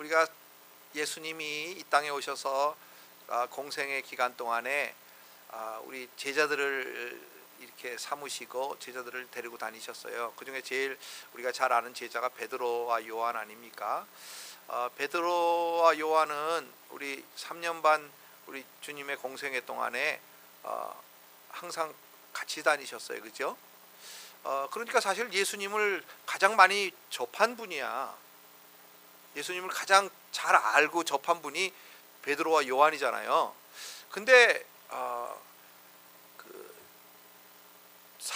우리가 예수님이 이 땅에 오셔서 공생의 기간 동안에 우리 제자들을 이렇게 삼으시고 제자들을 데리고 다니셨어요. 그 중에 제일 우리가 잘 아는 제자가 베드로와 요한 아닙니까? 베드로와 요한은 우리 3년 반 우리 주님의 공생애 동안에 항상 같이 다니셨어요. 그죠? 그러니까 사실 예수님을 가장 많이 접한 분이야. 예수님을 가장 잘 알고 접한 분이 베드로와 요한이잖아요. 근데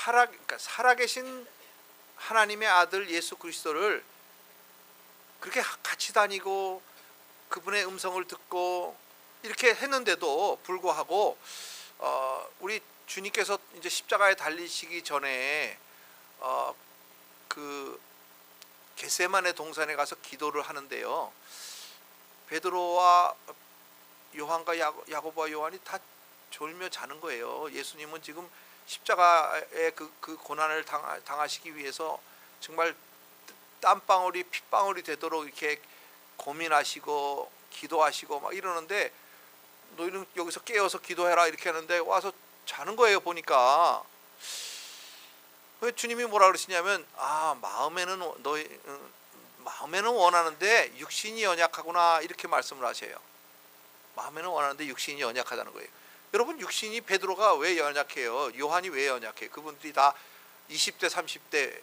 그러니까 살아계신 하나님의 아들 예수 그리스도를 그렇게 같이 다니고 그분의 음성을 듣고 이렇게 했는데도 불구하고 우리 주님께서 이제 십자가에 달리시기 전에 그 겟세마네 동산에 가서 기도를 하는데요. 베드로와 요한과 야고보와 요한이 다 졸며 자는 거예요. 예수님은 지금 십자가의 그 고난을 당하시기 위해서 정말 땀방울이 핏방울이 되도록 이렇게 고민하시고 기도하시고 막 이러는데 너희는 여기서 깨어서 기도해라 이렇게 하는데 와서 자는 거예요. 보니까 주님이 뭐라 그러시냐면 마음에는 원하는데 육신이 연약하구나 이렇게 말씀을 하세요. 마음에는 원하는데 육신이 연약하다는 거예요. 여러분, 육신이 베드로가 왜 연약해요? 요한이 왜 연약해요? 그분들이 다 20대 30대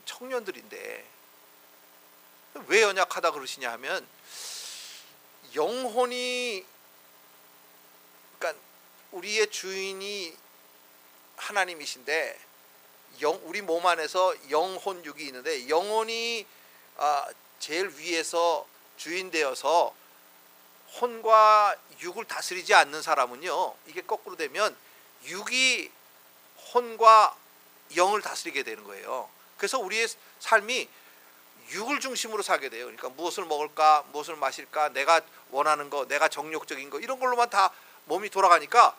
청년들인데 왜 연약하다 그러시냐 하면 영혼이, 그러니까 우리의 주인이 하나님이신데 우리 몸 안에서 영혼 육이 있는데 영혼이 제일 위에서 주인 되어서 혼과 육을 다스리지 않는 사람은요, 이게 거꾸로 되면 육이 혼과 영을 다스리게 되는 거예요. 그래서 우리의 삶이 육을 중심으로 살게 돼요. 그러니까 무엇을 먹을까, 무엇을 마실까, 내가 원하는 거, 내가 정욕적인 거 이런 걸로만 다 몸이 돌아가니까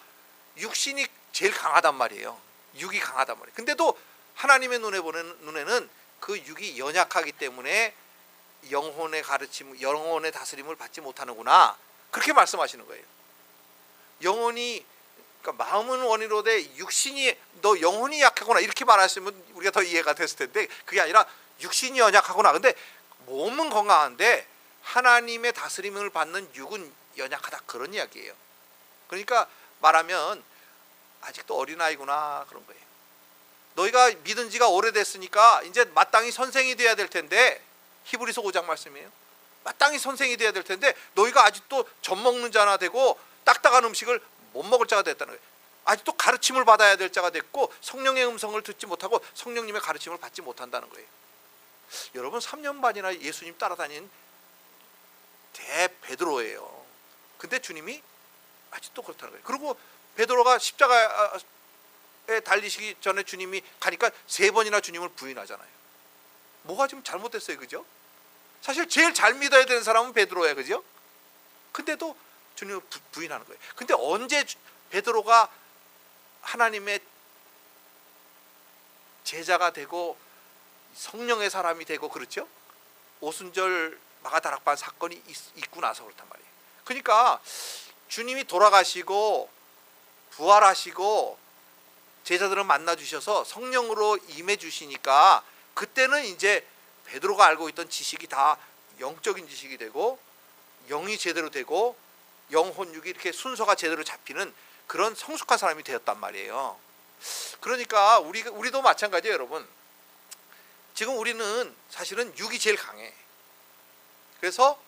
육신이 제일 강하단 말이에요. 육이 강하단 말이에요. 근데도 하나님의 눈에는 그 육이 연약하기 때문에 영혼의 가르침, 영혼의 다스림을 받지 못하는구나, 그렇게 말씀하시는 거예요. 영혼이, 그러니까 마음은 원이로되 육신이, 너 영혼이 약하구나 이렇게 말하시면 우리가 더 이해가 됐을 텐데 그게 아니라 육신이 연약하구나. 근데 몸은 건강한데 하나님의 다스림을 받는 육은 연약하다, 그런 이야기예요. 그러니까 말하면 아직도 어린아이구나 그런 거예요. 너희가 믿은 지가 오래됐으니까 이제 마땅히 선생이 돼야 될 텐데, 히브리서 5장 말씀이에요. 마땅히 선생이 돼야 될 텐데 너희가 아직도 젖 먹는 자나 되고 딱딱한 음식을 못 먹을 자가 됐다는 거예요. 아직도 가르침을 받아야 될 자가 됐고 성령의 음성을 듣지 못하고 성령님의 가르침을 받지 못한다는 거예요. 여러분, 3년 반이나 예수님 따라다닌 대 베드로예요. 근데 주님이 아직도 그렇다는 거예요. 그리고 베드로가 십자가에 달리시기 전에 주님이 가니까 3번이나 주님을 부인하잖아요. 뭐가 지금 잘못됐어요, 그죠? 사실 제일 잘 믿어야 되는 사람은 베드로예요, 그죠? 근데도 주님을 부인하는 거예요. 근데 언제 베드로가 하나님의 제자가 되고 성령의 사람이 되고 그렇죠? 오순절 마가다락반 사건이 있고 나서 그렇단 말이에요. 그러니까 주님이 돌아가시고 부활하시고 제자들을 만나 주셔서 성령으로 임해 주시니까 그때는 이제 베드로가 알고 있던 지식이 다 영적인 지식이 되고 영이 제대로 되고 영혼육이 이렇게 순서가 제대로 잡히는 그런 성숙한 사람이 되었단 말이에요. 그러니까 우리도 마찬가지예요, 여러분. 지금 우리는 사실은 육이 제일 강해. 그래서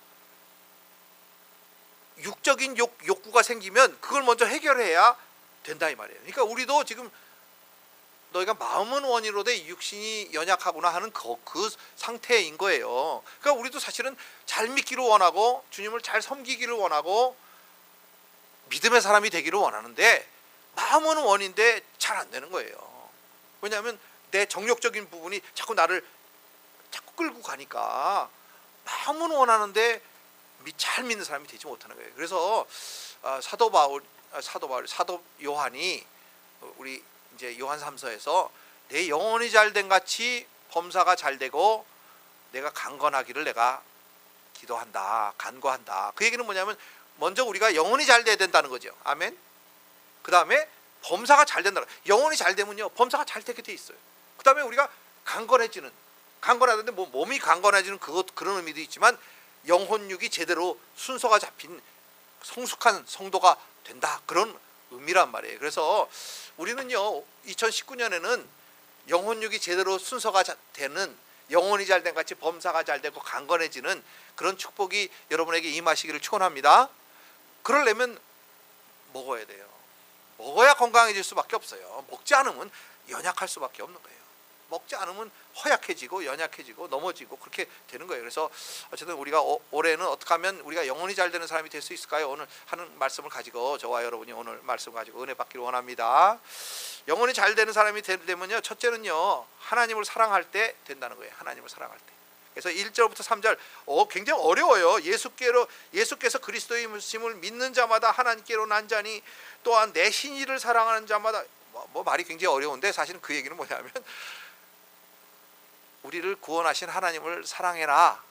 육적인 욕구가 생기면 그걸 먼저 해결해야 된다 이 말이에요. 그러니까 우리도 지금 너희가 마음은 원이로되 육신이 연약하구나 하는 그 상태인 거예요. 그러니까 우리도 사실은 잘 믿기를 원하고 주님을 잘 섬기기를 원하고 믿음의 사람이 되기를 원하는데 마음은 원인데 잘 안 되는 거예요. 왜냐하면 내 정욕적인 부분이 자꾸 나를 자꾸 끌고 가니까 마음은 원하는데 잘 믿는 사람이 되지 못하는 거예요. 그래서 사도 요한이 우리 이제 요한 3서에서 내 영혼이 잘된 같이 범사가 잘 되고 내가 강건하기를 내가 기도한다, 간구한다. 그 얘기는 뭐냐면 먼저 우리가 영혼이 잘 돼야 된다는 거죠. 아멘. 그 다음에 범사가 잘 된다. 영혼이 잘 되면요 범사가 잘 되게 돼 있어요. 그 다음에 우리가 강건하는데 뭐 몸이 강건해지는 그런 의미도 있지만 영혼육이 제대로 순서가 잡힌 성숙한 성도가 된다, 그런 의미란 말이에요. 그래서 우리는요 2019년에는 영혼육이 제대로 순서가 되는, 영혼이 잘 된 같이 범사가 잘 되고 강건해지는 그런 축복이 여러분에게 임하시기를 축원합니다. 그러려면 먹어야 돼요. 먹어야 건강해질 수밖에 없어요. 먹지 않으면 연약할 수밖에 없는 거예요. 먹지 않으면 허약해지고 연약해지고 넘어지고 그렇게 되는 거예요. 그래서 어쨌든 우리가 올해는 어떻게 하면 우리가 영혼이 잘 되는 사람이 될 수 있을까요? 오늘 하는 말씀을 가지고 저와 여러분이 오늘 말씀 가지고 은혜 받기를 원합니다. 영혼이 잘 되는 사람이 되면요 첫째는요 하나님을 사랑할 때 된다는 거예요. 하나님을 사랑할 때. 그래서 1절부터 3절 굉장히 어려워요. 예수께서 그리스도임을 믿는 자마다 하나님께로 난 자니 또한 내 신이를 사랑하는 자마다, 뭐 말이 굉장히 어려운데 사실은 그 얘기는 뭐냐면 우리를 구원하신 하나님을 사랑해라,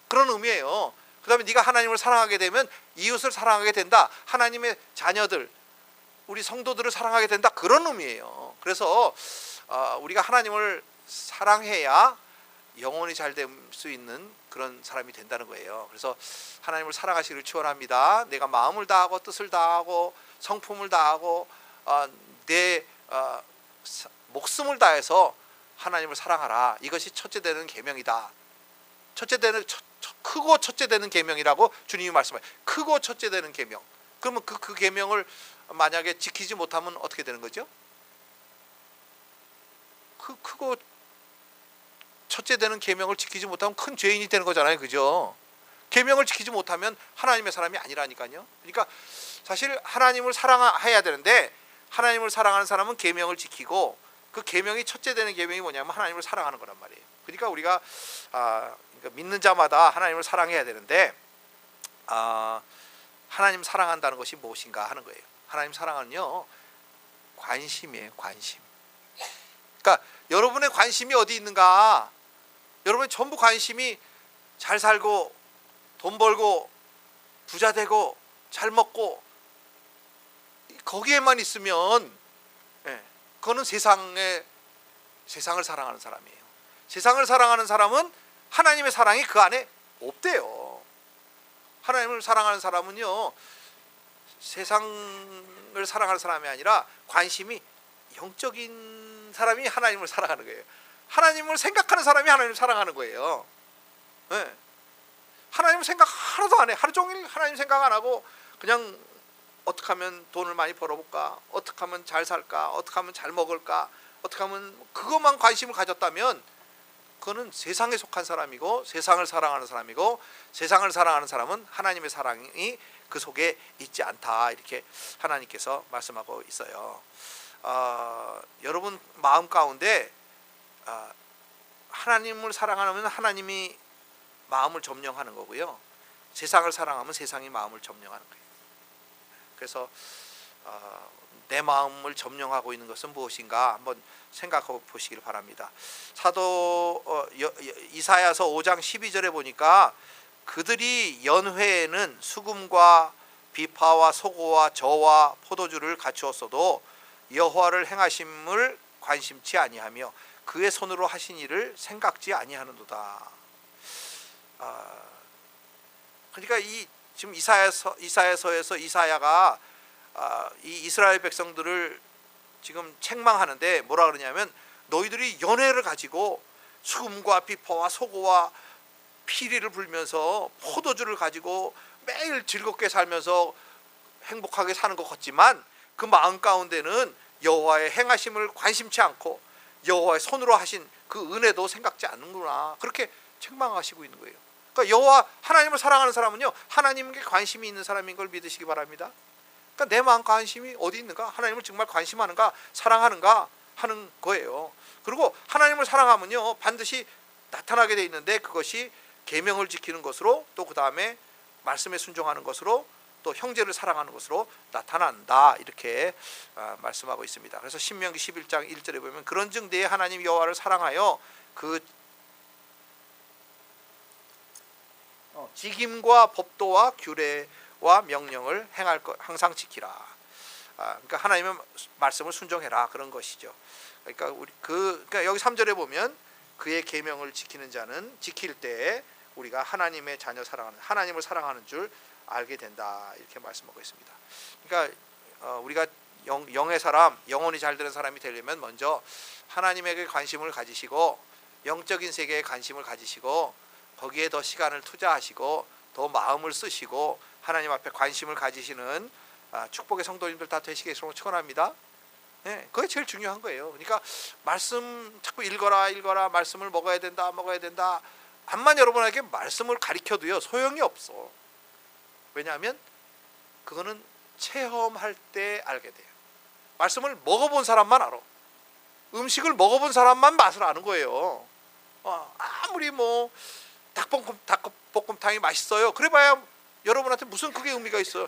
그런 의미예요. 그 다음에 네가 하나님을 사랑하게 되면 이웃을 사랑하게 된다, 하나님의 자녀들 우리 성도들을 사랑하게 된다, 그런 의미예요. 그래서 우리가 하나님을 사랑해야 영혼이 잘 될 수 있는 그런 사람이 된다는 거예요. 그래서 하나님을 사랑하시기를 축원합니다. 내가 마음을 다하고 뜻을 다하고 성품을 다하고 내 목숨을 다해서 하나님을 사랑하라. 이것이 첫째 되는 계명이다. 크고 첫째 되는 계명이라고 주님이 말씀하세요. 크고 첫째 되는 계명. 그러면 그 계명을 만약에 지키지 못하면 어떻게 되는 거죠? 크고 첫째 되는 계명을 지키지 못하면 큰 죄인이 되는 거잖아요. 그죠? 계명을 지키지 못하면 하나님의 사람이 아니라니까요. 그러니까 사실 하나님을 사랑해야 되는데 하나님을 사랑하는 사람은 계명을 지키고, 그 계명이 첫째 되는 계명이 뭐냐면 하나님을 사랑하는 거란 말이에요. 그러니까 우리가 그러니까 믿는 자마다 하나님을 사랑해야 되는데 하나님 사랑한다는 것이 무엇인가 하는 거예요. 하나님 사랑은요 관심이에요. 관심. 그러니까 여러분의 관심이 어디 있는가? 여러분의 전부 관심이 잘 살고 돈 벌고 부자 되고 잘 먹고 거기에만 있으면 그거는 세상을 사랑하는 사람이에요. 세상을 사랑하는 사람은 하나님의 사랑이 그 안에 없대요. 하나님을 사랑하는 사람은요 세상을 사랑하는 사람이 아니라 관심이 영적인 사람이 하나님을 사랑하는 거예요. 하나님을 생각하는 사람이 하나님을 사랑하는 거예요. 하나님 생각 하나도 안 해. 하루 종일 하나님 생각 안 하고 그냥 어떻게 하면 돈을 많이 벌어볼까, 어떻게 하면 잘 살까, 어떻게 하면 잘 먹을까, 어떻게 하면 그것만 관심을 가졌다면 그거는 세상에 속한 사람이고 세상을 사랑하는 사람이고, 세상을 사랑하는 사람은 하나님의 사랑이 그 속에 있지 않다, 이렇게 하나님께서 말씀하고 있어요. 여러분 마음 가운데 하나님을 사랑하면 하나님이 마음을 점령하는 거고요, 세상을 사랑하면 세상이 마음을 점령하는 거예요. 그래서 내 마음을 점령하고 있는 것은 무엇인가 한번 생각해 보시길 바랍니다. 사도 이사야서 5장 12절에 보니까 그들이 연회에는 수금과 비파와 소고와 저와 포도주를 갖추었어도 여호와를 행하심을 관심치 아니하며 그의 손으로 하신 일을 생각지 아니하는도다. 그러니까 지금 이사야서에서 이사야가 이 이스라엘 백성들을 지금 책망하는데 뭐라 그러냐면 너희들이 연회를 가지고 수금과 비파와 소고와 피리를 불면서 포도주를 가지고 매일 즐겁게 살면서 행복하게 사는 것 같지만 그 마음 가운데는 여호와의 행하심을 관심치 않고 여호와의 손으로 하신 그 은혜도 생각지 않는구나, 그렇게 책망하시고 있는 거예요. 그러니까 여호와 하나님을 사랑하는 사람은요 하나님께 관심이 있는 사람인 걸 믿으시기 바랍니다. 그러니까 내 마음 관심이 어디 있는가, 하나님을 정말 관심하는가 사랑하는가 하는 거예요. 그리고 하나님을 사랑하면요 반드시 나타나게 돼 있는데 그것이 계명을 지키는 것으로, 또 그 다음에 말씀에 순종하는 것으로, 또 형제를 사랑하는 것으로 나타난다, 이렇게 말씀하고 있습니다. 그래서 신명기 11장 1절에 보면 그런즉 내 하나님 여호와를 사랑하여 직임과 법도와 규례와 명령을 행할 것 항상 지키라. 그러니까 하나님의 말씀을 순종해라 그런 것이죠. 그러니까 여기 3절에 보면 그의 계명을 지키는 자는 지킬 때에 우리가 하나님의 자녀 사랑하는 하나님을 사랑하는 줄 알게 된다 이렇게 말씀하고 있습니다. 그러니까 우리가 영의 사람, 영혼이 잘 되는 사람이 되려면 먼저 하나님에게 관심을 가지시고 영적인 세계에 관심을 가지시고 거기에 더 시간을 투자하시고 더 마음을 쓰시고 하나님 앞에 관심을 가지시는 축복의 성도님들 다 되시겠으면 축원합니다. 네, 그게 제일 중요한 거예요. 그러니까 말씀 자꾸 읽어라 말씀을 먹어야 된다 암만 여러분에게 말씀을 가르쳐도요 소용이 없어. 왜냐하면 그거는 체험할 때 알게 돼요. 말씀을 먹어본 사람만 알아. 음식을 먹어본 사람만 맛을 아는 거예요. 아무리 뭐 닭볶음탕이 맛있어요 그래봐야 여러분한테 무슨 그게 의미가 있어요.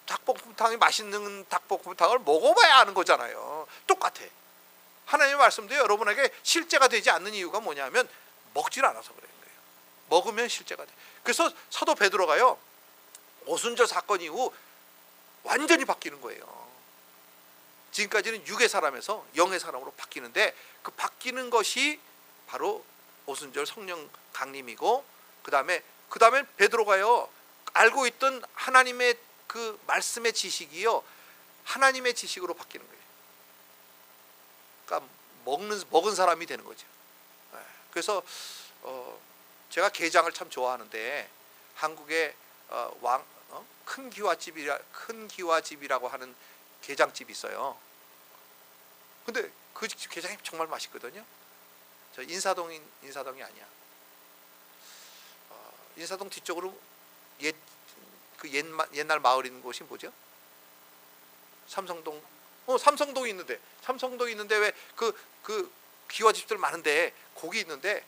닭볶음탕이 맛있는 닭볶음탕을 먹어봐야 아는 거잖아요. 똑같아. 하나님의 말씀도 여러분에게 실제가 되지 않는 이유가 뭐냐면 먹질 않아서 그런 거예요. 먹으면 실제가 돼. 그래서 사도 베드로가요 오순절 사건 이후 완전히 바뀌는 거예요. 지금까지는 육의 사람에서 영의 사람으로 바뀌는데 그 바뀌는 것이 바로 오순절 성령 강림이고 그 다음에 베드로가요 알고 있던 하나님의 그 말씀의 지식이요 하나님의 지식으로 바뀌는 거예요. 그러니까 먹은 사람이 되는 거죠. 그래서 제가 게장을 참 좋아하는데 한국에 큰 기와집이라고 하는 게장집이 있어요. 근데 그 게장이 정말 맛있거든요. 저 인사동이 아니야. 인사동 뒤쪽으로 옛날 마을 있는 곳이 뭐죠? 삼성동. 삼성동이 있는데 왜 그 기와집들 많은데 고기 있는데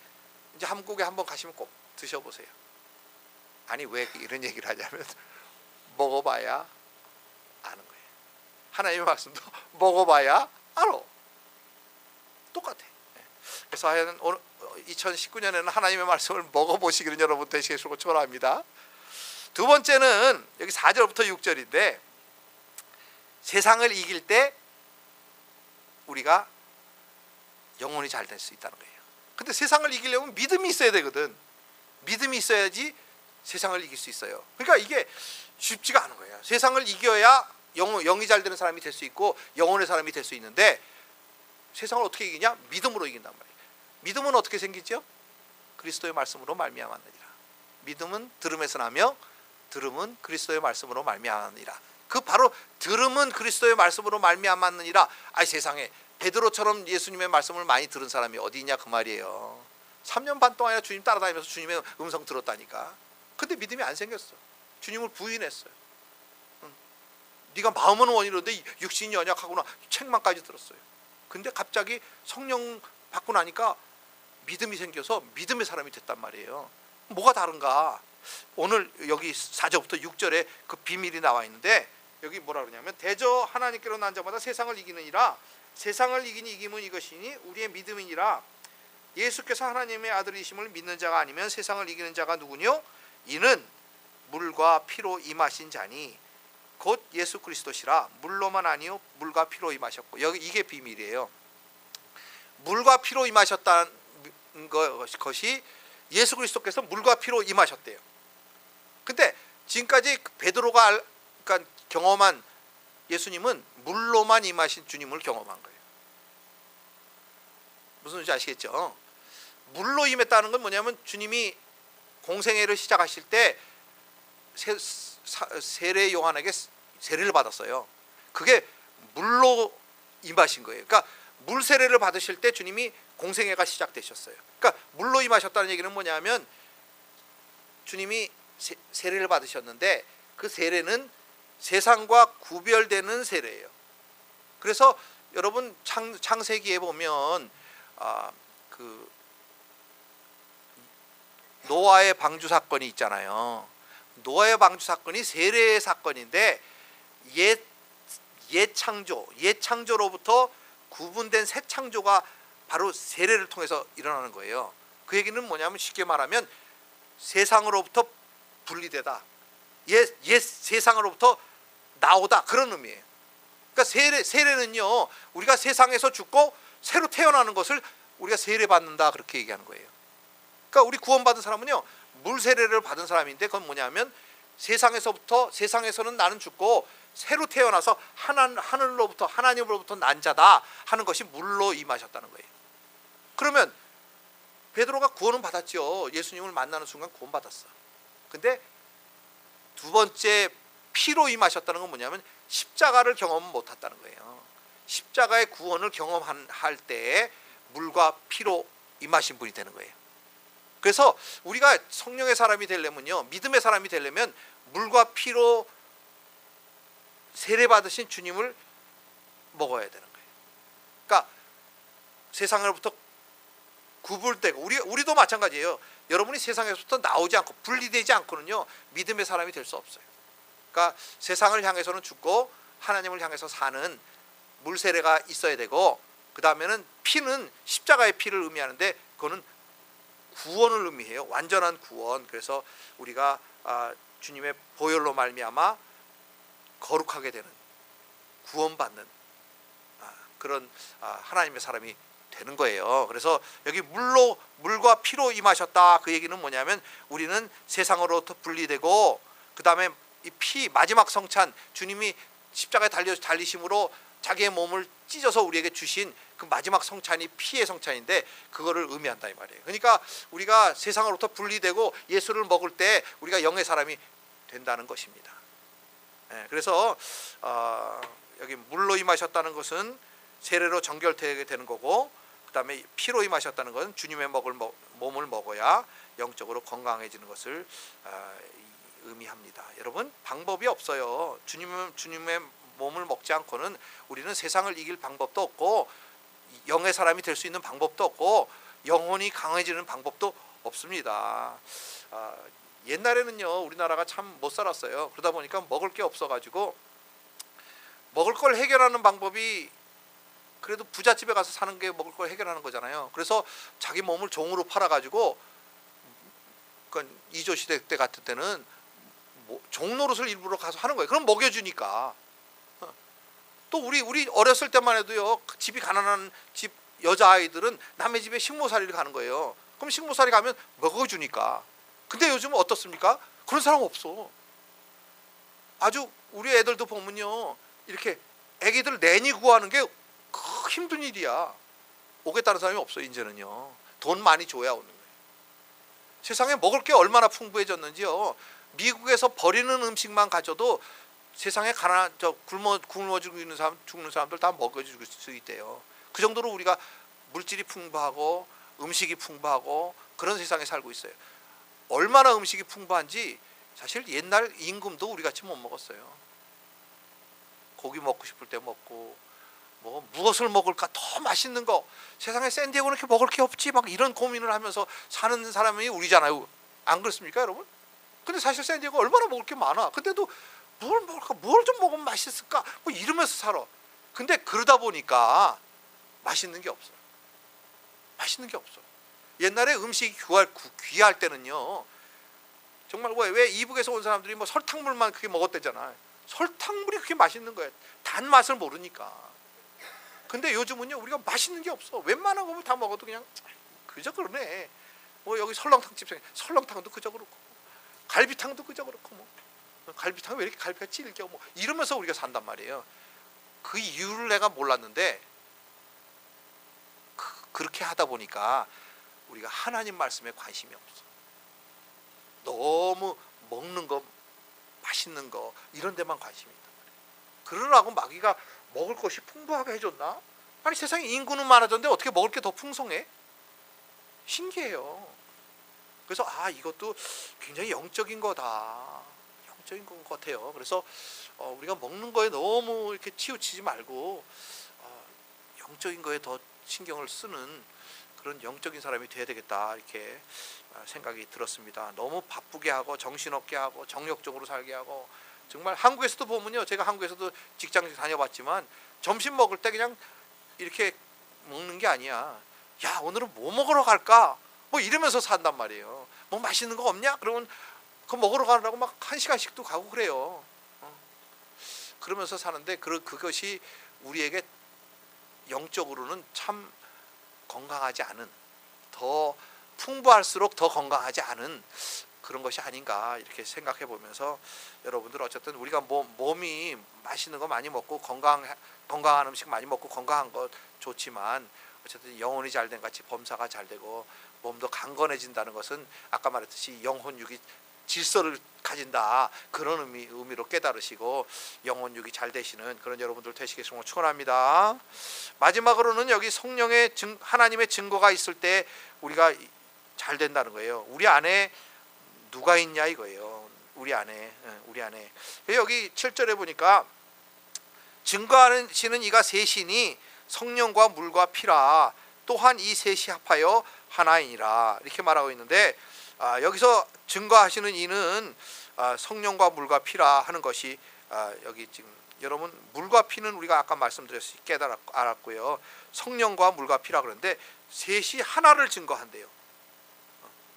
이제 한국에 한번 가시면 꼭 드셔보세요. 아니 왜 이런 얘기를 하냐면 먹어봐야 아는 거예요. 하나님의 말씀도 먹어봐야 알아. 똑같아. 그래서 하여튼 2019년에는 하나님의 말씀을 먹어보시기를 여러분 되시기를 축원합니다. 두 번째는 여기 4절부터 6절인데 세상을 이길 때 우리가 영혼이 잘 될 수 있다는 거예요. 근데 세상을 이기려면 믿음이 있어야 되거든. 믿음이 있어야지 세상을 이길 수 있어요. 그러니까 이게 쉽지가 않은 거예요. 세상을 이겨야 영이 잘 되는 사람이 될 수 있고 영혼의 사람이 될 수 있는데 세상을 어떻게 이기냐? 믿음으로 이긴단 말이에요. 믿음은 어떻게 생기죠? 그리스도의 말씀으로 말미암았느니라. 믿음은 들음에서 나며 들음은 그리스도의 말씀으로 말미암았느니라. 그 바로 들음은 그리스도의 말씀으로 말미암았느니라. 세상에 베드로처럼 예수님의 말씀을 많이 들은 사람이 어디 있냐 그 말이에요. 3년 반 동안이나 주님 따라다니면서 주님의 음성 들었다니까. 근데 믿음이 안 생겼어. 주님을 부인했어요. 네가 마음은 원이로는데 육신이 연약하구나 책망까지 들었어요. 근데 갑자기 성령 받고 나니까 믿음이 생겨서 믿음의 사람이 됐단 말이에요. 뭐가 다른가? 오늘 여기 4절부터 6절에 그 비밀이 나와 있는데 여기 뭐라 그러냐면 대저 하나님께로 난 자마다 세상을 이기느니라. 세상을 이긴 이김은 이것이니 우리의 믿음이니라. 예수께서 하나님의 아들이심을 믿는 자가 아니면 세상을 이기는 자가 누구뇨? 이는 물과 피로 임하신 자니 곧 예수 그리스도시라. 물로만 아니요 물과 피로 임하셨고. 여기 이게 비밀이에요. 물과 피로 임하셨다는 것이 예수 그리스도께서 물과 피로 임하셨대요. 근데 지금까지 베드로가 그러니까 경험한 예수님은 물로만 임하신 주님을 경험한 거예요. 무슨 뜻인지 아시겠죠? 물로 임했다는 건 뭐냐면 주님이 공생애를 시작하실 때 세례 요한에게 세례를 받았어요. 그게 물로 임하신 거예요. 그러니까 물 세례를 받으실 때 주님이 공생애가 시작되셨어요. 그러니까 물로 임하셨다는 얘기는 뭐냐면 주님이 세례를 받으셨는데 그 세례는 세상과 구별되는 세례예요. 그래서 여러분 창세기에 보면 그 노아의 방주 사건이 있잖아요. 노아의 방주 사건이 세례의 사건인데 옛 창조로부터 구분된 새 창조가 바로 세례를 통해서 일어나는 거예요. 그 얘기는 뭐냐면 쉽게 말하면 세상으로부터 분리되다. 옛 세상으로부터 나오다, 그런 의미예요. 그러니까 세례는요, 우리가 세상에서 죽고 새로 태어나는 것을 우리가 세례받는다, 그렇게 얘기하는 거예요. 그러니까 우리 구원받은 사람은요, 물 세례를 받은 사람인데, 그건 뭐냐면 세상에서는 나는 죽고 새로 태어나서 하늘로부터, 하나님으로부터 난 자다 하는 것이 물로 임하셨다는 거예요. 그러면 베드로가 구원은 받았죠. 예수님을 만나는 순간 구원받았어. 근데 두 번째 피로 임하셨다는 건 뭐냐면 십자가를 경험 못했다는 거예요. 십자가의 구원을 경험할 때에 물과 피로 임하신 분이 되는 거예요. 그래서 우리가 성령의 사람이 되려면요, 믿음의 사람이 되려면 물과 피로 세례받으신 주님을 먹어야 되는 거예요. 그러니까 세상으로부터 구분되고, 우리도 마찬가지예요. 여러분이 세상에서부터 나오지 않고 분리되지 않고는요, 믿음의 사람이 될 수 없어요. 그러니까 세상을 향해서는 죽고 하나님을 향해서 사는 물 세례가 있어야 되고, 그 다음에는 피는 십자가의 피를 의미하는데, 그거는 구원을 의미해요. 완전한 구원. 그래서 우리가 주님의 보혈로 말미암아 거룩하게 되는, 구원받는 그런 하나님의 사람이 되는 거예요. 그래서 여기 물과 피로 임하셨다, 그 얘기는 뭐냐면 우리는 세상으로부터 분리되고, 그 다음에 이 피, 마지막 성찬, 주님이 십자가에 달리심으로 자기의 몸을 찢어서 우리에게 주신 그 마지막 성찬이 피의 성찬인데, 그거를 의미한다 이 말이에요. 그러니까 우리가 세상으로부터 분리되고 예수를 먹을 때 우리가 영의 사람이 된다는 것입니다. 그래서 여기 물로 임하셨다는 것은 세례로 정결되게 되는 거고, 그 다음에 피로 임하셨다는 것은 주님의 몸을 먹어야 영적으로 건강해지는 것을 의미합니다. 여러분, 방법이 없어요. 주님의 몸을 먹지 않고는 우리는 세상을 이길 방법도 없고, 영의 사람이 될 수 있는 방법도 없고, 영혼이 강해지는 방법도 없습니다. 옛날에는요, 우리나라가 참 못 살았어요. 그러다 보니까 먹을 게 없어가지고 먹을 걸 해결하는 방법이, 그래도 부잣집에 가서 사는 게 먹을 걸 해결하는 거잖아요. 그래서 자기 몸을 종으로 팔아가지고, 그러니까 이조 시대 때 같은 때는 종 노릇을 일부러 가서 하는 거예요. 그럼 먹여주니까. 또 우리 어렸을 때만 해도요, 집이 가난한 집 여자아이들은 남의 집에 식모살이를 가는 거예요. 그럼 식모살이 가면 먹어주니까. 근데 요즘은 어떻습니까? 그런 사람 없어. 아주 우리 애들도 보면요, 이렇게 애기들 내니 구하는 게 힘든 일이야. 오겠다는 사람이 없어요. 이제는요, 돈 많이 줘야 오는 거예요. 세상에 먹을 게 얼마나 풍부해졌는지요. 미국에서 버리는 음식만 가져도 세상에 굶어 죽는 사람들 다 먹여줄 수 있대요. 그 정도로 우리가 물질이 풍부하고 음식이 풍부하고 그런 세상에 살고 있어요. 얼마나 음식이 풍부한지 사실 옛날 임금도 우리 같이 못 먹었어요. 고기 먹고 싶을 때 먹고, 뭐 무엇을 먹을까, 더 맛있는 거, 세상에 샌디에고는 이렇게 먹을 게 없지, 막 이런 고민을 하면서 사는 사람이 우리잖아요. 안 그렇습니까, 여러분? 근데 사실 샌디에고 얼마나 먹을 게 많아. 근데도 뭘 먹을까, 뭘 좀 먹으면 맛있을까, 뭐 이러면서 살아. 근데 그러다 보니까 맛있는 게 없어요. 맛있는 게 없어. 옛날에 음식이 귀할 때는요, 정말 왜 이북에서 온 사람들이 뭐 설탕물만 그렇게 먹었대잖아. 설탕물이 그렇게 맛있는 거야. 단맛을 모르니까. 근데 요즘은요, 우리가 맛있는 게 없어. 웬만한 거면 다 먹어도 그냥 그저 그러네. 뭐 여기 설렁탕집, 설렁탕도 그저 그렇고, 갈비탕도 그저 그렇고, 뭐 갈비탕 왜 이렇게 갈비가 질겨, 뭐 이러면서 우리가 산단 말이에요. 그 이유를 내가 몰랐는데, 그렇게 하다 보니까 우리가 하나님 말씀에 관심이 없어. 너무 먹는 거, 맛있는 거 이런 데만 관심이 있단 말이에요. 그러라고 마귀가 먹을 것이 풍부하게 해줬나? 아니, 세상에 인구는 많아졌는데 어떻게 먹을 게 더 풍성해? 신기해요. 그래서 이것도 굉장히 영적인 거다, 영적인 것 같아요. 그래서 우리가 먹는 거에 너무 이렇게 치우치지 말고 영적인 거에 더 신경을 쓰는 그런 영적인 사람이 돼야 되겠다, 이렇게 생각이 들었습니다. 너무 바쁘게 하고 정신없게 하고 정욕적으로 살게 하고, 정말 한국에서도 보면요, 제가 한국에서도 직장 다녀봤지만 점심 먹을 때 그냥 이렇게 먹는 게 아니야. 야, 오늘은 뭐 먹으러 갈까? 뭐 이러면서 산단 말이에요. 뭐 맛있는 거 없냐? 그러면 그 먹으러 가느라고 막 1시간씩도 가고 그래요. 그러면서 사는데 그것이 우리에게 영적으로는 참 건강하지 않은, 더 풍부할수록 더 건강하지 않은 그런 것이 아닌가 이렇게 생각해 보면서, 여러분들 어쨌든 우리가 몸이 맛있는 거 많이 먹고 건강한 음식 많이 먹고 건강한 것 좋지만, 어쨌든 영혼이 잘된 같이 범사가 잘 되고 몸도 강건해진다는 것은 아까 말했듯이 영혼육이 질서를 가진다, 그런 의미로 깨달으시고 영혼육이 잘 되시는 그런 여러분들 되시겠습니다. 축원합니다. 마지막으로는 여기 성령의 하나님의 증거가 있을 때 우리가 잘 된다는 거예요. 우리 안에 누가 있냐 이거예요. 우리 안에 여기 7절에 보니까 증거하시는 이가 셋이니 성령과 물과 피라, 또한 이 셋이 합하여 하나이니라, 이렇게 말하고 있는데, 여기서 증거하시는 이는 성령과 물과 피라 하는 것이, 여기 지금 여러분 물과 피는 우리가 아까 말씀드렸듯이 알았고요. 성령과 물과 피라 그러는데 셋이 하나를 증거한대요.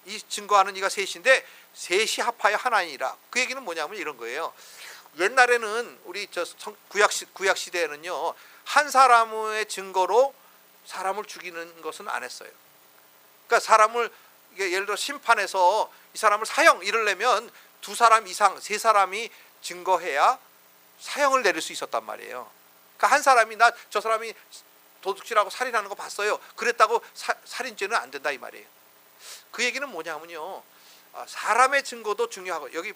이 증거하는 이가 셋인데 셋이 합하여 하나이니라. 그 얘기는 뭐냐면 이런 거예요. 옛날에는 우리 구약 시대에는요, 한 사람의 증거로 사람을 죽이는 것은 안 했어요. 그러니까 사람을, 예를 들어 심판에서 이 사람을 사형 이러려면 2사람 이상 3사람이 증거해야 사형을 내릴 수 있었단 말이에요. 그러니까 한 사람이 저 사람이 도둑질하고 살인하는 거 봤어요, 그랬다고 살인죄는 안 된다 이 말이에요. 그 얘기는 뭐냐면요, 사람의 증거도 중요하고, 여기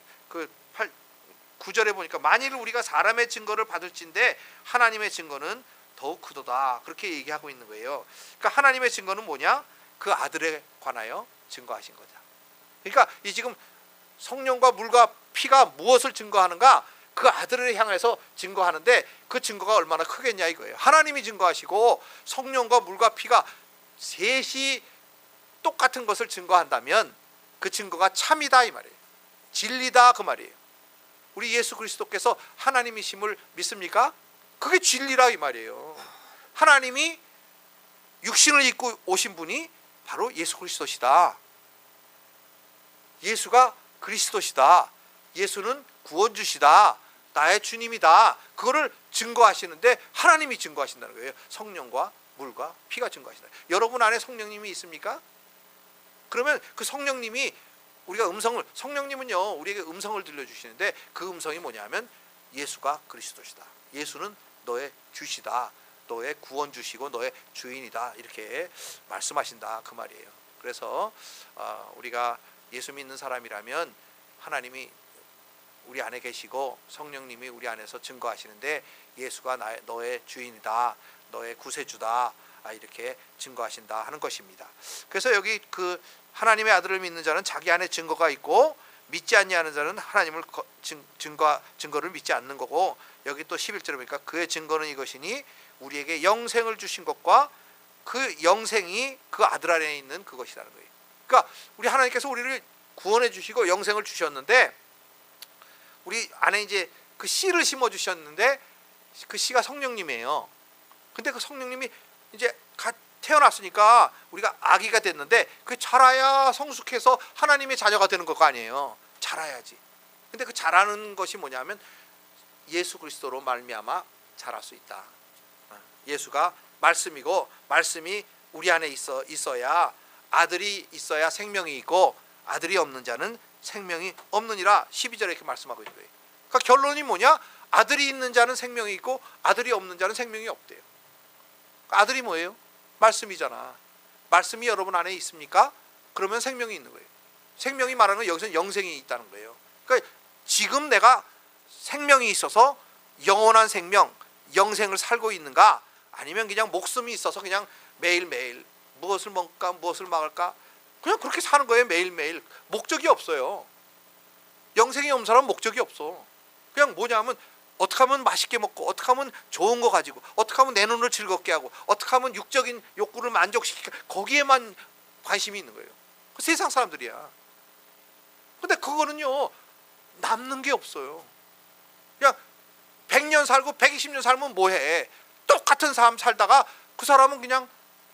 9절에 보니까 만일 우리가 사람의 증거를 받을진대 하나님의 증거는 더욱 크도다, 그렇게 얘기하고 있는 거예요. 그러니까 하나님의 증거는 뭐냐? 그 아들에 관하여 증거하신 거다. 그러니까 이 지금 성령과 물과 피가 무엇을 증거하는가? 그 아들을 향해서 증거하는데 그 증거가 얼마나 크겠냐 이거예요. 하나님이 증거하시고 성령과 물과 피가 셋이 똑같은 것을 증거한다면 그 증거가 참이다 이 말이에요. 진리다 그 말이에요. 우리 예수 그리스도께서 하나님이심을 믿습니까? 그게 진리라 이 말이에요. 하나님이 육신을 입고 오신 분이 바로 예수 그리스도시다. 예수가 그리스도시다. 예수는 구원주시다. 나의 주님이다. 그거를 증거하시는데 하나님이 증거하신다는 거예요. 성령과 물과 피가 증거하신다. 여러분 안에 성령님이 있습니까? 그러면 그 성령님이 성령님은요 우리에게 음성을 들려주시는데, 그 음성이 뭐냐면 예수가 그리스도시다. 예수는 너의 주시다. 너의 구원주시고 너의 주인이다. 이렇게 말씀하신다 그 말이에요. 그래서 우리가 예수 믿는 사람이라면 하나님이 우리 안에 계시고 성령님이 우리 안에서 증거하시는데 예수가 너의 주인이다, 너의 구세주다, 이렇게 증거하신다 하는 것입니다. 그래서 여기 하나님의 아들을 믿는 자는 자기 안에 증거가 있고, 믿지 않냐는 자는 하나님을 증거를 믿지 않는 거고, 여기 또 11절에 보니까 그의 증거는 이것이니 우리에게 영생을 주신 것과 그 영생이 그 아들 안에 있는 그것이라는 거예요. 그러니까 우리 하나님께서 우리를 구원해 주시고 영생을 주셨는데, 우리 안에 이제 그 씨를 심어 주셨는데 그 씨가 성령님이에요. 근데 그 성령님이 이제 태어났으니까 우리가 아기가 됐는데, 그 자라야 성숙해서 하나님의 자녀가 되는 거 아니에요. 자라야지. 근데 그 자라는 것이 뭐냐면 예수 그리스도로 말미암아 자랄 수 있다. 예수가 말씀이고, 말씀이 우리 안에 있어야, 아들이 있어야 생명이 있고 아들이 없는 자는 생명이 없느니라. 12절에 이렇게 말씀하고 있는 거예요. 그러니까 결론이 뭐냐? 아들이 있는 자는 생명이 있고 아들이 없는 자는 생명이 없대요. 아들이 뭐예요? 말씀이잖아. 말씀이 여러분 안에 있습니까? 그러면 생명이 있는 거예요. 생명이 말하는 건 여기서 영생이 있다는 거예요. 그러니까 지금 내가 생명이 있어서 영원한 생명, 영생을 살고 있는가? 아니면 그냥 목숨이 있어서 그냥 매일매일 무엇을 먹을까, 무엇을 막을까, 그냥 그렇게 사는 거예요. 매일매일. 목적이 없어요. 영생이 없는 사람은 목적이 없어. 그냥 뭐냐면 어떻게 하면 맛있게 먹고, 어떻게 하면 좋은 거 가지고, 어떻게 하면 내 눈을 즐겁게 하고, 어떻게 하면 육적인 욕구를 만족시키고, 거기에만 관심이 있는 거예요. 그 세상 사람들이야. 근데 그거는요 남는 게 없어요. 그냥 100년 살고 120년 살면 뭐해? 똑같은 삶 살다가 그 사람은 그냥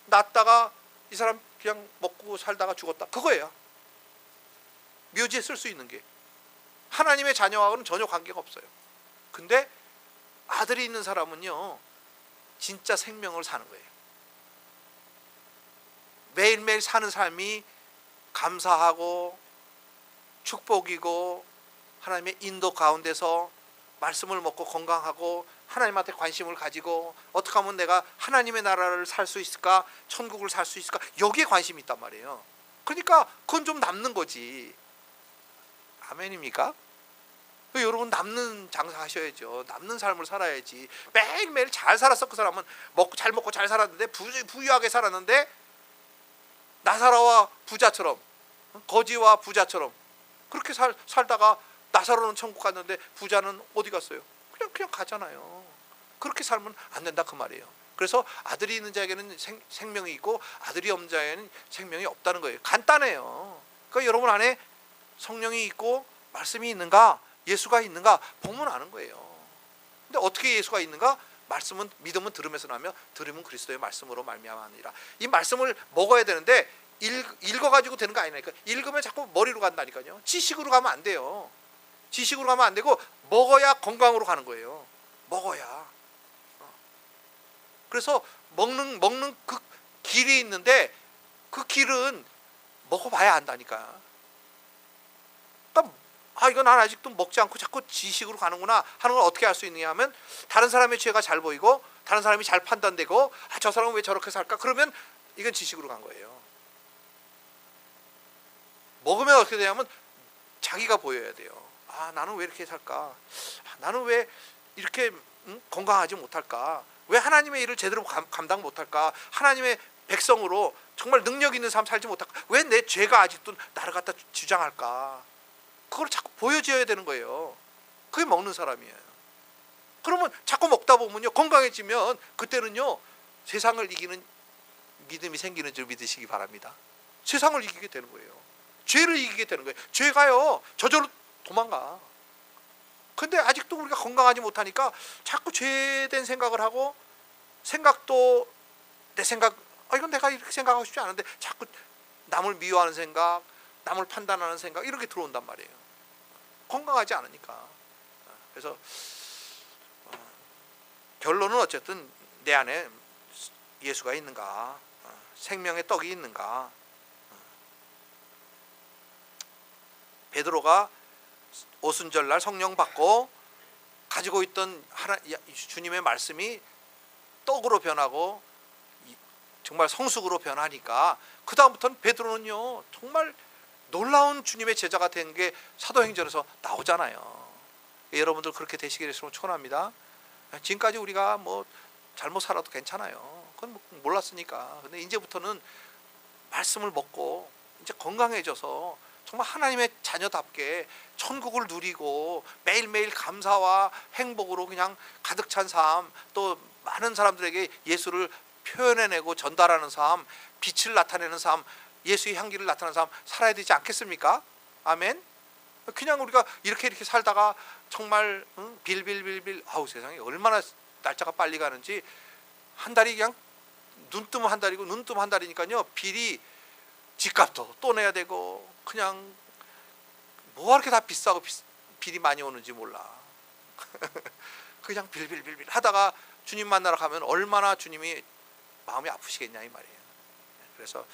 낫다가 이 사람 그냥 먹고 살다가 죽었다, 그거예요. 묘지에 쓸 수 있는 게. 하나님의 자녀하고는 전혀 관계가 없어요. 근데 아들이 있는 사람은요, 진짜 생명을 사는 거예요. 매일매일 사는 삶이 감사하고 축복이고 하나님의 인도 가운데서 말씀을 먹고 건강하고 하나님한테 관심을 가지고 어떻게 하면 내가 하나님의 나라를 살 수 있을까, 천국을 살 수 있을까, 여기에 관심이 있단 말이에요. 그러니까 그건 좀 남는 거지. 아멘입니까? 여러분, 남는 장사 하셔야죠. 남는 삶을 살아야지. 매일매일 잘 살았어. 그 사람은 잘 먹고 잘 살았는데, 부유하게 살았는데, 나사로와 부자처럼, 거지와 부자처럼 그렇게 살다가 나사로는 천국 갔는데 부자는 어디 갔어요? 그냥 가잖아요. 그렇게 살면 안 된다 그 말이에요. 그래서 아들이 있는 자에게는 생명이 있고 아들이 없는 자에게는 생명이 없다는 거예요. 간단해요. 그러니까 여러분 안에 성령이 있고 말씀이 있는가, 예수가 있는가 보면 아는 거예요. 근데 어떻게 예수가 있는가? 말씀은, 믿음은 들음에서 나며 들음은 그리스도의 말씀으로 말미암으니라. 이 말씀을 먹어야 되는데 읽어가지고 되는 거 아니니까. 읽으면 자꾸 머리로 간다니까요. 지식으로 가면 안 돼요. 지식으로 가면 안 되고 먹어야 건강으로 가는 거예요. 먹어야. 그래서 먹는 그 길이 있는데 그 길은 먹어봐야 안다니까. 그러니까 이거 난 아직도 먹지 않고 자꾸 지식으로 가는구나 하는 걸 어떻게 알 수 있느냐 하면, 다른 사람의 죄가 잘 보이고 다른 사람이 잘 판단되고 저 사람은 왜 저렇게 살까? 그러면 이건 지식으로 간 거예요. 먹으면 어떻게 되냐면 자기가 보여야 돼요. 나는 왜 이렇게 살까? 나는 왜 이렇게 건강하지 못할까? 왜 하나님의 일을 제대로 감당 못할까? 하나님의 백성으로 정말 능력 있는 삶 살지 못할까? 왜 내 죄가 아직도 나를 갖다 주장할까? 그걸 자꾸 보여줘야 되는 거예요. 그게 먹는 사람이에요. 그러면 자꾸 먹다 보면요, 건강해지면 그때는요, 세상을 이기는 믿음이 생기는 줄 믿으시기 바랍니다. 세상을 이기게 되는 거예요. 죄를 이기게 되는 거예요. 죄가요, 저절로 도망가. 근데 아직도 우리가 건강하지 못하니까 자꾸 죄된 생각을 하고, 생각도 내 생각, 이건 내가 이렇게 생각하고 싶지 않은데 자꾸 남을 미워하는 생각, 남을 판단하는 생각, 이렇게 들어온단 말이에요. 건강하지 않으니까. 그래서 결론은 어쨌든 내 안에 예수가 있는가, 생명의 떡이 있는가. 베드로가 오순절날 성령 받고 가지고 있던 주님의 말씀이 떡으로 변하고 정말 성숙으로 변하니까 그 다음부터는 베드로는요, 정말 놀라운 주님의 제자가 된 게 사도행전에서 나오잖아요. 여러분들 그렇게 되시기를 축원합니다. 지금까지 우리가 뭐 잘못 살아도 괜찮아요. 그건 몰랐으니까. 근데 이제부터는 말씀을 먹고 이제 건강해져서 정말 하나님의 자녀답게 천국을 누리고 매일매일 감사와 행복으로 그냥 가득 찬 삶, 또 많은 사람들에게 예수를 표현해내고 전달하는 삶, 빛을 나타내는 삶, 예수의 향기를 나타내는 삶 살아야 되지 않겠습니까? 아멘. 그냥 우리가 이렇게 살다가 정말 빌빌빌빌, 세상에 얼마나 날짜가 빨리 가는지, 한 달이 그냥 눈 뜨면 한 달이고 눈 뜨면 한 달이니까요, 빌이 집값도 또 내야 되고, 그냥 뭐가 이렇게 다 비싸고 빌이 많이 오는지 몰라. 그냥 빌빌빌빌 하다가 주님 만나러 가면 얼마나 주님이 마음이 아프시겠냐 이 말이에요. 그래서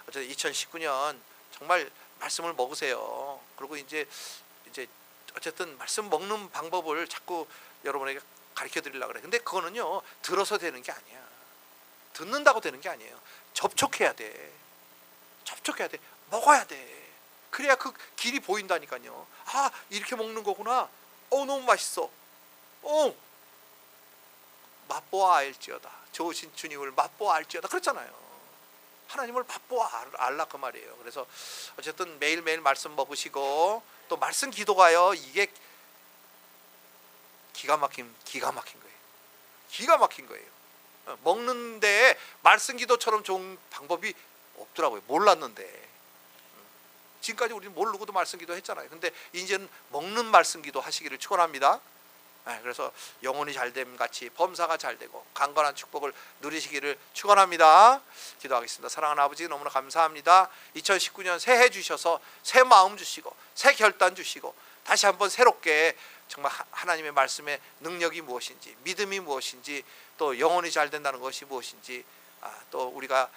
어쨌든 2019년 정말 말씀을 먹으세요. 그리고 이제 어쨌든 말씀 먹는 방법을 자꾸 여러분에게 가르쳐 드리려고 그래. 근데 그거는요, 들어서 되는 게 아니야. 듣는다고 되는 게 아니에요. 접촉해야 돼. 먹어야 돼. 그래야 그 길이 보인다니까요. 이렇게 먹는 거구나. 너무 맛있어. 맛보아 알지어다. 좋으신 주님을 맛보아 알지어다. 그랬잖아요. 하나님을 맛보아 알라 그 말이에요. 그래서 어쨌든 매일매일 말씀 먹으시고, 또 말씀 기도가요, 이게 기가 막힌 거예요. 기가 막힌 거예요. 먹는데 말씀 기도처럼 좋은 방법이 없더라고요. 몰랐는데. 지금까지 우리는 모르고도 말씀 기도 했잖아요. 근데 이제는 먹는 말씀 기도 하시기를 축원합니다. 그래서 영혼이 잘됨 같이 범사가 잘되고 강건한 축복을 누리시기를 축원합니다. 기도하겠습니다. 사랑하는 아버지, 너무나 감사합니다. 2019년 새해 주셔서 새 마음 주시고 새 결단 주시고 다시 한번 새롭게 정말 하나님의 말씀의 능력이 무엇인지, 믿음이 무엇인지, 또 영혼이 잘 된다는 것이 무엇인지, 또 우리가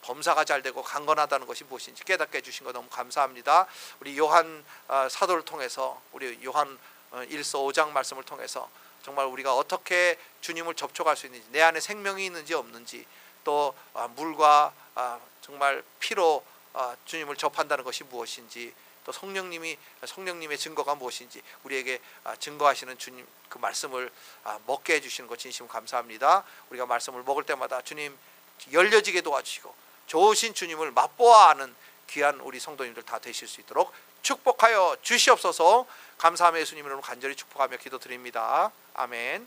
범사가 잘 되고 강건하다는 것이 무엇인지 깨닫게 해주신 거 너무 감사합니다. 우리 요한 사도를 통해서, 우리 요한 1서 5장 말씀을 통해서 정말 우리가 어떻게 주님을 접촉할 수 있는지, 내 안에 생명이 있는지 없는지, 또 물과 정말 피로 주님을 접한다는 것이 무엇인지, 또 성령님의 증거가 무엇인지 우리에게 증거하시는 주님 그 말씀을 먹게 해주시는 것 진심 감사합니다. 우리가 말씀을 먹을 때마다 주님 열려지게 도와주시고 좋으신 주님을 맛보아 아는 귀한 우리 성도님들 다 되실 수 있도록 축복하여 주시옵소서. 감사하며 예수님 이름으로 간절히 축복하며 기도드립니다. 아멘.